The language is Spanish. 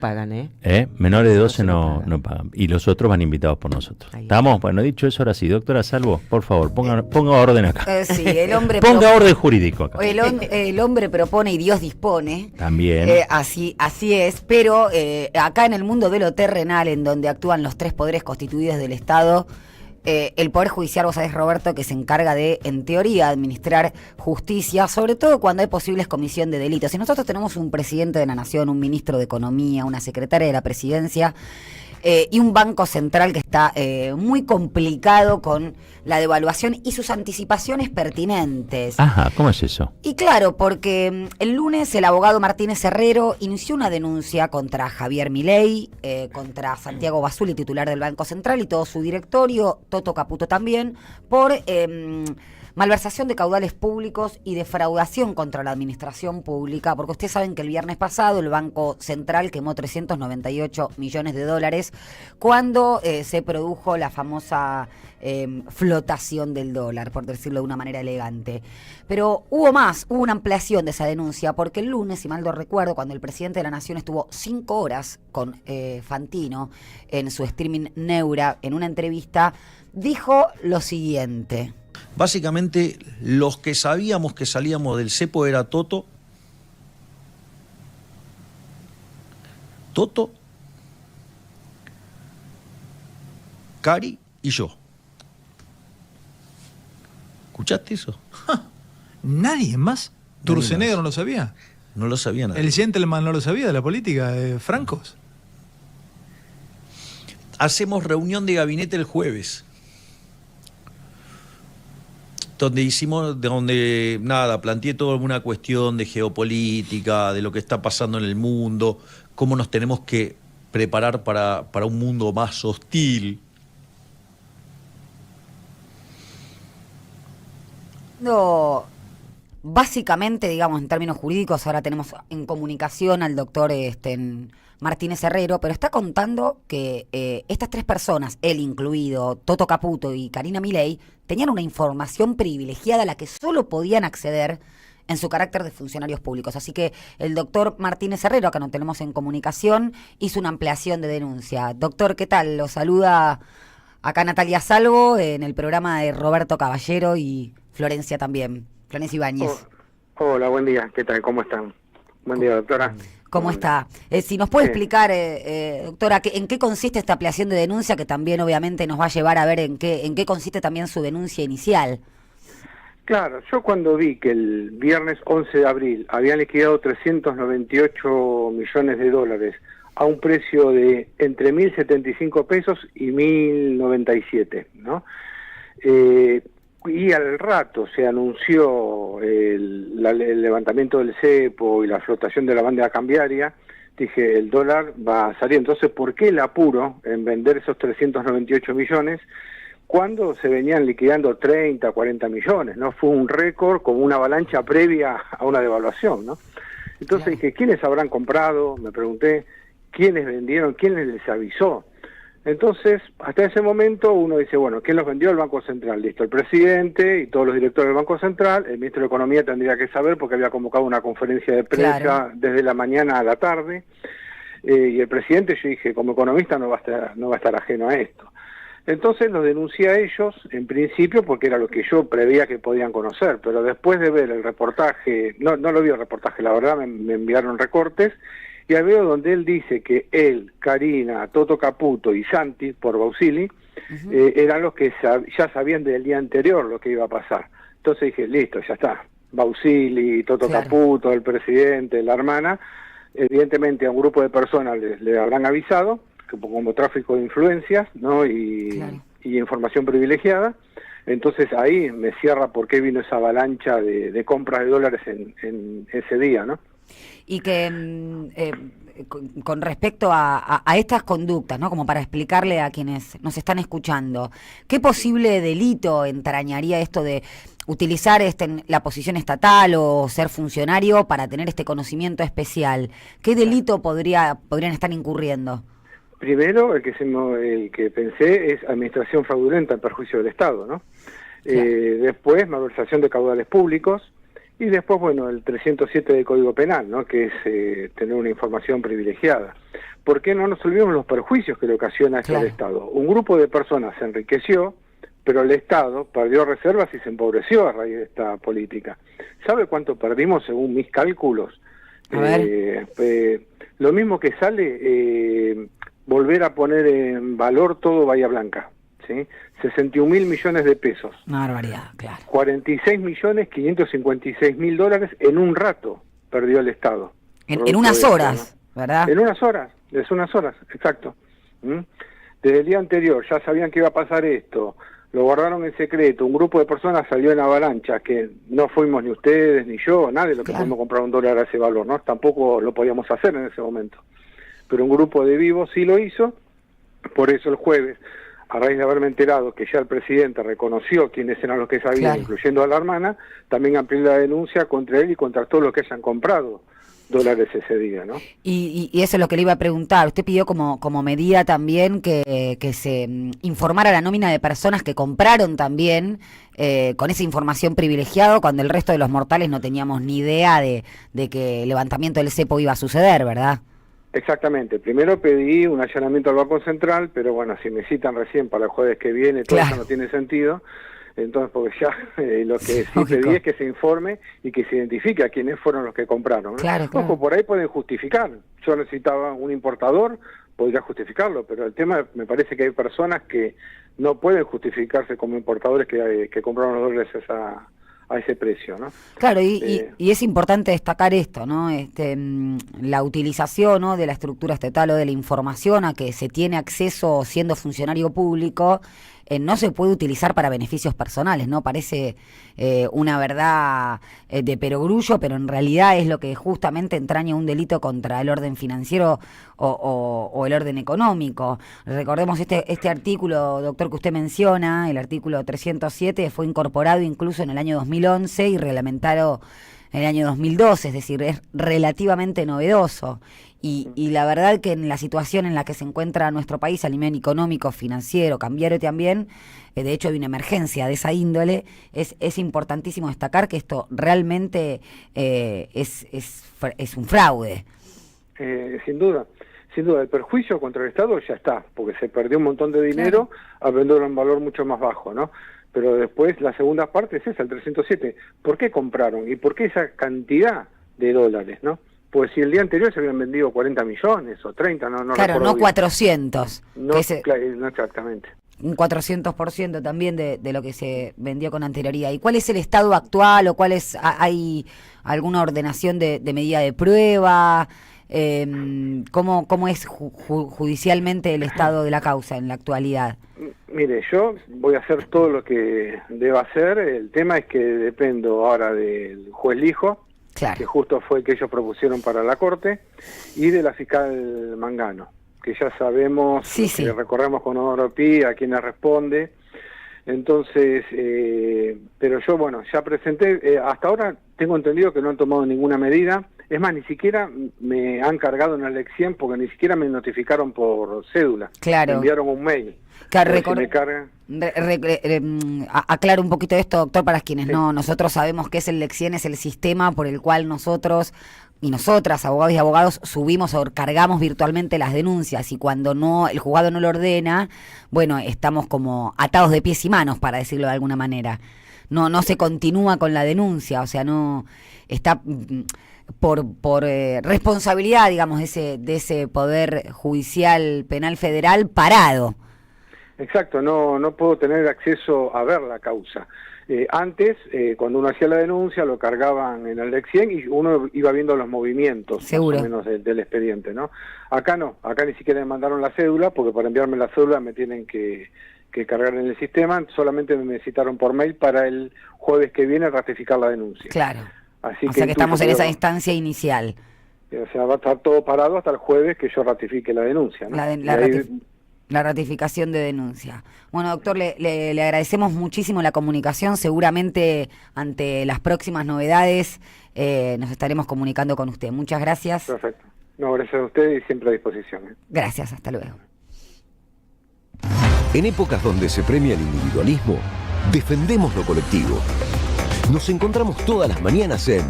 Pagan, ¿eh? Menores de 12 no no pagan. pagan. Y los otros van invitados por nosotros. Ahí ¿Estamos? Bueno, dicho eso, ahora sí. Doctora Salvo, por favor, ponga orden acá. Sí, el hombre Ponga orden jurídico acá. el hombre propone y Dios dispone. También. Así es, pero acá en el mundo de lo terrenal, en donde actúan los tres poderes constituidos del Estado, el Poder Judicial, vos sabés, Roberto, que se encarga de, en teoría, administrar justicia, sobre todo cuando hay posibles comisión de delitos. Si nosotros tenemos un presidente de la Nación, un ministro de Economía, una secretaria de la Presidencia, y un banco central que está muy complicado con la devaluación y sus anticipaciones pertinentes. Ajá, ¿cómo es eso? Y claro, porque el lunes el abogado Martínez Herrero inició una denuncia contra Javier Milei, contra Santiago Basuli, titular del Banco Central, y todo su directorio, Toto Caputo también, por malversación de caudales públicos y defraudación contra la administración pública, porque ustedes saben que el viernes pasado el Banco Central quemó 398 millones de dólares cuando se produjo la famosa flotación del dólar, por decirlo de una manera elegante. Pero hubo una ampliación de esa denuncia, porque el lunes, si mal no recuerdo, cuando el presidente de la Nación estuvo 5 horas con Fantino en su streaming Neura, en una entrevista, dijo lo siguiente. Básicamente, los que sabíamos que salíamos del cepo era Toto, Cari y yo. ¿Escuchaste eso? ¿Nadie más? Nadie ¿Turcenegro más. no lo sabía? No lo sabía nadie. ¿El gentleman no lo sabía de la política de Francos? Hacemos reunión de gabinete el jueves, donde planteé toda una cuestión de geopolítica, de lo que está pasando en el mundo, cómo nos tenemos que preparar para un mundo más hostil. No, básicamente, digamos, en términos jurídicos, ahora tenemos en comunicación al doctor Martínez Herrero, pero está contando que estas tres personas, él incluido, Toto Caputo y Karina Milei, tenían una información privilegiada a la que solo podían acceder en su carácter de funcionarios públicos. Así que el doctor Martínez Herrero, acá nos tenemos en comunicación, hizo una ampliación de denuncia. Doctor, ¿qué tal? Lo saluda acá Natalia Salvo en el programa de Roberto Caballero y Florencia también, Florencia Ibáñez. Hola, buen día. ¿Qué tal? ¿Cómo están? Buen día, doctora. ¿Cómo está? Si nos puede explicar, doctora, ¿en qué consiste esta ampliación de denuncia, que también obviamente nos va a llevar a ver en qué consiste también su denuncia inicial? Claro, yo cuando vi que el viernes 11 de abril habían liquidado 398 millones de dólares a un precio de entre 1.075 pesos y 1.097, ¿no? Y al rato se anunció el levantamiento del cepo y la flotación de la banda cambiaria. Dije, el dólar va a salir. Entonces, ¿por qué el apuro en vender esos 398 millones cuando se venían liquidando 30, 40 millones? ¿No? Fue un récord como una avalancha previa a una devaluación, ¿no? Entonces dije, ¿quiénes habrán comprado? Me pregunté, ¿quiénes vendieron? ¿Quién les avisó? Entonces, hasta ese momento uno dice, bueno, ¿quién los vendió? El Banco Central. Listo, el presidente y todos los directores del Banco Central. El ministro de Economía tendría que saber porque había convocado una conferencia de prensa desde la mañana a la tarde. Y el presidente, yo dije, como economista no va a estar ajeno a esto. Entonces los denuncié a ellos, en principio, porque era lo que yo preveía que podían conocer, pero después de ver el reportaje, no lo vi el reportaje, la verdad, me enviaron recortes, y ahí veo donde él dice que él, Karina, Toto Caputo y Santi, por Bausili, eran los que ya sabían del día anterior lo que iba a pasar. Entonces dije, listo, ya está. Bausili, Toto Caputo, el presidente, la hermana, evidentemente a un grupo de personas le habrán avisado, como tráfico de influencias, ¿no? Y información privilegiada. Entonces ahí me cierra por qué vino esa avalancha de compras de dólares en ese día, ¿no? Y que con respecto a estas conductas, ¿no? Como para explicarle a quienes nos están escuchando, ¿qué posible delito entrañaría esto de utilizar la posición estatal o ser funcionario para tener este conocimiento especial? ¿Qué delito podrían estar incurriendo? Primero, el que pensé es administración fraudulenta en perjuicio del Estado, ¿no? Después, malversación de caudales públicos, Y después, bueno, el 307 del Código Penal, ¿no? Que es tener una información privilegiada. ¿Por qué no nos olvidemos los perjuicios que le ocasiona esto al Estado? Un grupo de personas se enriqueció, pero el Estado perdió reservas y se empobreció a raíz de esta política. ¿Sabe cuánto perdimos según mis cálculos? Lo mismo que sale volver a poner en valor todo Bahía Blanca, ¿sí? 61.000 millones de pesos. Una barbaridad, claro. 46.556.000 dólares en un rato perdió el Estado. En unas horas, ¿no? ¿Verdad? En unas horas, exacto. Desde el día anterior ya sabían que iba a pasar esto, lo guardaron en secreto, un grupo de personas salió en avalancha, que no fuimos ni ustedes ni yo, nadie lo que pudimos comprar un dólar a ese valor, ¿no? Tampoco lo podíamos hacer en ese momento. Pero un grupo de vivos sí lo hizo, por eso el jueves, a raíz de haberme enterado que ya el presidente reconoció quiénes eran los que sabían, incluyendo a la hermana, también amplió la denuncia contra él y contra todos los que hayan comprado dólares ese día, ¿no? Y eso es lo que le iba a preguntar. Usted pidió como medida también que se informara la nómina de personas que compraron también con esa información privilegiada, cuando el resto de los mortales no teníamos ni idea de que el levantamiento del cepo iba a suceder, ¿verdad? Exactamente. Primero pedí un allanamiento al Banco Central, pero bueno, si me citan recién para el jueves que viene, todo eso no tiene sentido. Entonces, porque ya lo que sí pedí es que se informe y que se identifique a quiénes fueron los que compraron, ¿no? Ojo, por ahí pueden justificar. Yo necesitaba un importador, podría justificarlo, pero el tema, me parece que hay personas que no pueden justificarse como importadores que compraron los dólares a ese precio, ¿no? Claro, y es importante destacar esto, ¿no? La utilización, ¿no?, de la estructura estatal o de la información a que se tiene acceso siendo funcionario público, no se puede utilizar para beneficios personales, ¿no? Parece una verdad de perogrullo, pero en realidad es lo que justamente entraña un delito contra el orden financiero o el orden económico. Recordemos este artículo, doctor, que usted menciona, el artículo 307, fue incorporado incluso en el año 2011 y reglamentado en el año 2012, es decir, es relativamente novedoso. Y la verdad que en la situación en la que se encuentra nuestro país a nivel económico, financiero, cambiario también, de hecho hay una emergencia de esa índole, es importantísimo destacar que esto realmente es un fraude. Sin duda, el perjuicio contra el Estado ya está, porque se perdió un montón de dinero a venderlo en valor mucho más bajo, ¿no? Pero después la segunda parte es esa, el 307. ¿Por qué compraron? ¿Y por qué esa cantidad de dólares, no? Pues si el día anterior se habían vendido 40 millones o 30, no claro, no 400. No, no exactamente. Un 400% también de lo que se vendió con anterioridad. ¿Y cuál es el estado actual o hay alguna ordenación de medida de prueba? ¿Cómo es judicialmente el estado de la causa en la actualidad? Mire, yo voy a hacer todo lo que deba hacer. El tema es que dependo ahora del juez Lijo, que justo fue el que ellos propusieron para la Corte, y de la fiscal Mangano, que ya sabemos, que recorremos con Honor Pi a quienes responde. Entonces, pero yo, bueno, ya presenté, hasta ahora tengo entendido que no han tomado ninguna medida. Es más, ni siquiera me han cargado en el Lexien porque ni siquiera me notificaron por cédula. Me enviaron un mail. Claro, aclaro un poquito esto, doctor, para quienes nosotros sabemos que es el Lexien, es el sistema por el cual nosotros y nosotras, abogados y abogados, subimos o cargamos virtualmente las denuncias, y cuando el juzgado no lo ordena, bueno, estamos como atados de pies y manos, para decirlo de alguna manera. No se continúa con la denuncia, o sea, no está por responsabilidad, digamos, de ese poder judicial penal federal parado. Exacto, no puedo tener acceso a ver la causa. Antes, cuando uno hacía la denuncia, lo cargaban en el Lexien y uno iba viendo los movimientos, seguro, más o menos del expediente, ¿no? Acá no, acá ni siquiera me mandaron la cédula, porque para enviarme la cédula me tienen que cargar en el sistema. Solamente me citaron por mail para el jueves que viene ratificar la denuncia. Claro. Así o sea que estamos en esa instancia inicial. O sea, va a estar todo parado hasta el jueves que yo ratifique la denuncia, ¿no? La ratificación de denuncia. Bueno, doctor, le agradecemos muchísimo la comunicación. Seguramente ante las próximas novedades nos estaremos comunicando con usted. Muchas gracias. Perfecto. No, gracias a usted y siempre a disposición. Gracias, hasta luego. En épocas donde se premia el individualismo, defendemos lo colectivo. Nos encontramos todas las mañanas en